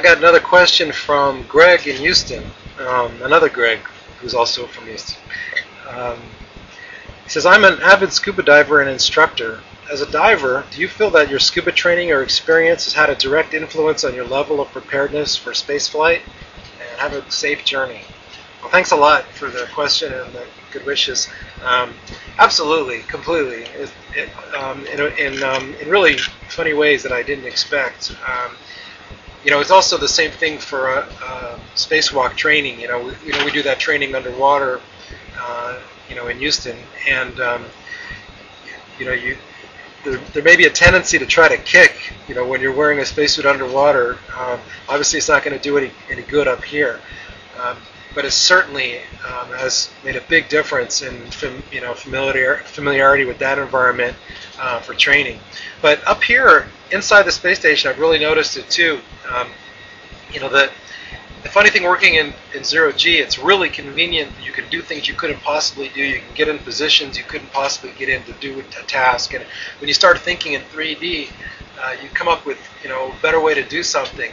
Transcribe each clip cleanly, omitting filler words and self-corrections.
I got another question from Greg in Houston. Another Greg, who's also from Houston. Um, he says, I'm an avid scuba diver and instructor. As a diver, do you feel that your scuba training or experience has had a direct influence on your level of preparedness for spaceflight? And have a safe journey. Well, thanks a lot for the question and the good wishes. Absolutely, completely. In really funny ways that I didn't expect. It's also the same thing for spacewalk training. We do that training underwater, in Houston, and there may be a tendency to try to kick, when you're wearing a spacesuit underwater. Obviously, it's not going to do any good up here, but it certainly has made a big difference in familiarity with that environment for training. But up here inside the space station, I've really noticed it too. The funny thing working in zero G, it's really convenient. You can do things you couldn't possibly do. You can get in positions you couldn't possibly get in to do a task. And when you start thinking in 3D, you come up with a better way to do something.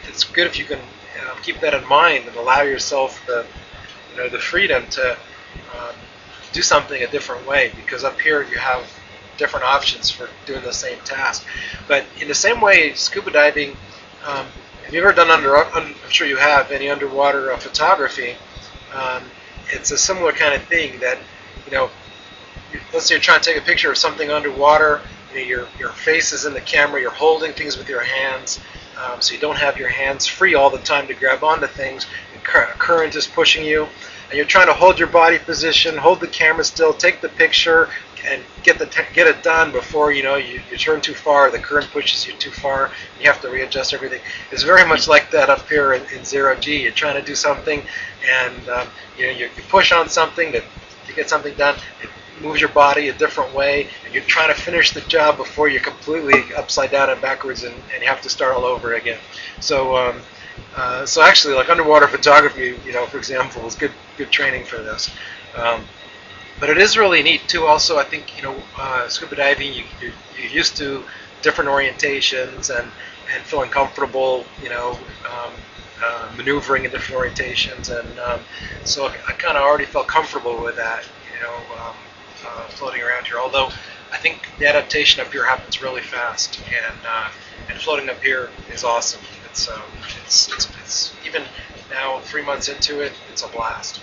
It's good if you can keep that in mind and allow yourself the freedom to do something a different way. Because up here you have different options for doing the same task. But in the same way, scuba diving. Have you ever done I'm sure you have, any underwater photography? It's a similar kind of thing that, let's say you're trying to take a picture of something underwater, your face is in the camera, you're holding things with your hands, so you don't have your hands free all the time to grab onto things. The current is pushing you, and you're trying to hold your body position, hold the camera still, take the picture, and get it done before you turn too far, the current pushes you too far, you have to readjust everything. It's very much like that up here in zero G. You're trying to do something, and you push on something to get something done. It moves your body a different way, and you're trying to finish the job before you're completely upside down and backwards, and you have to start all over again. So actually, like underwater photography, for example, is good training for this. But it is really neat too. Also, I think scuba diving, you're used to different orientations and feeling comfortable, maneuvering in different orientations, and so I kind of already felt comfortable with that, floating around here. Although I think the adaptation up here happens really fast, and floating up here is awesome. It's even now 3 months into it, it's a blast.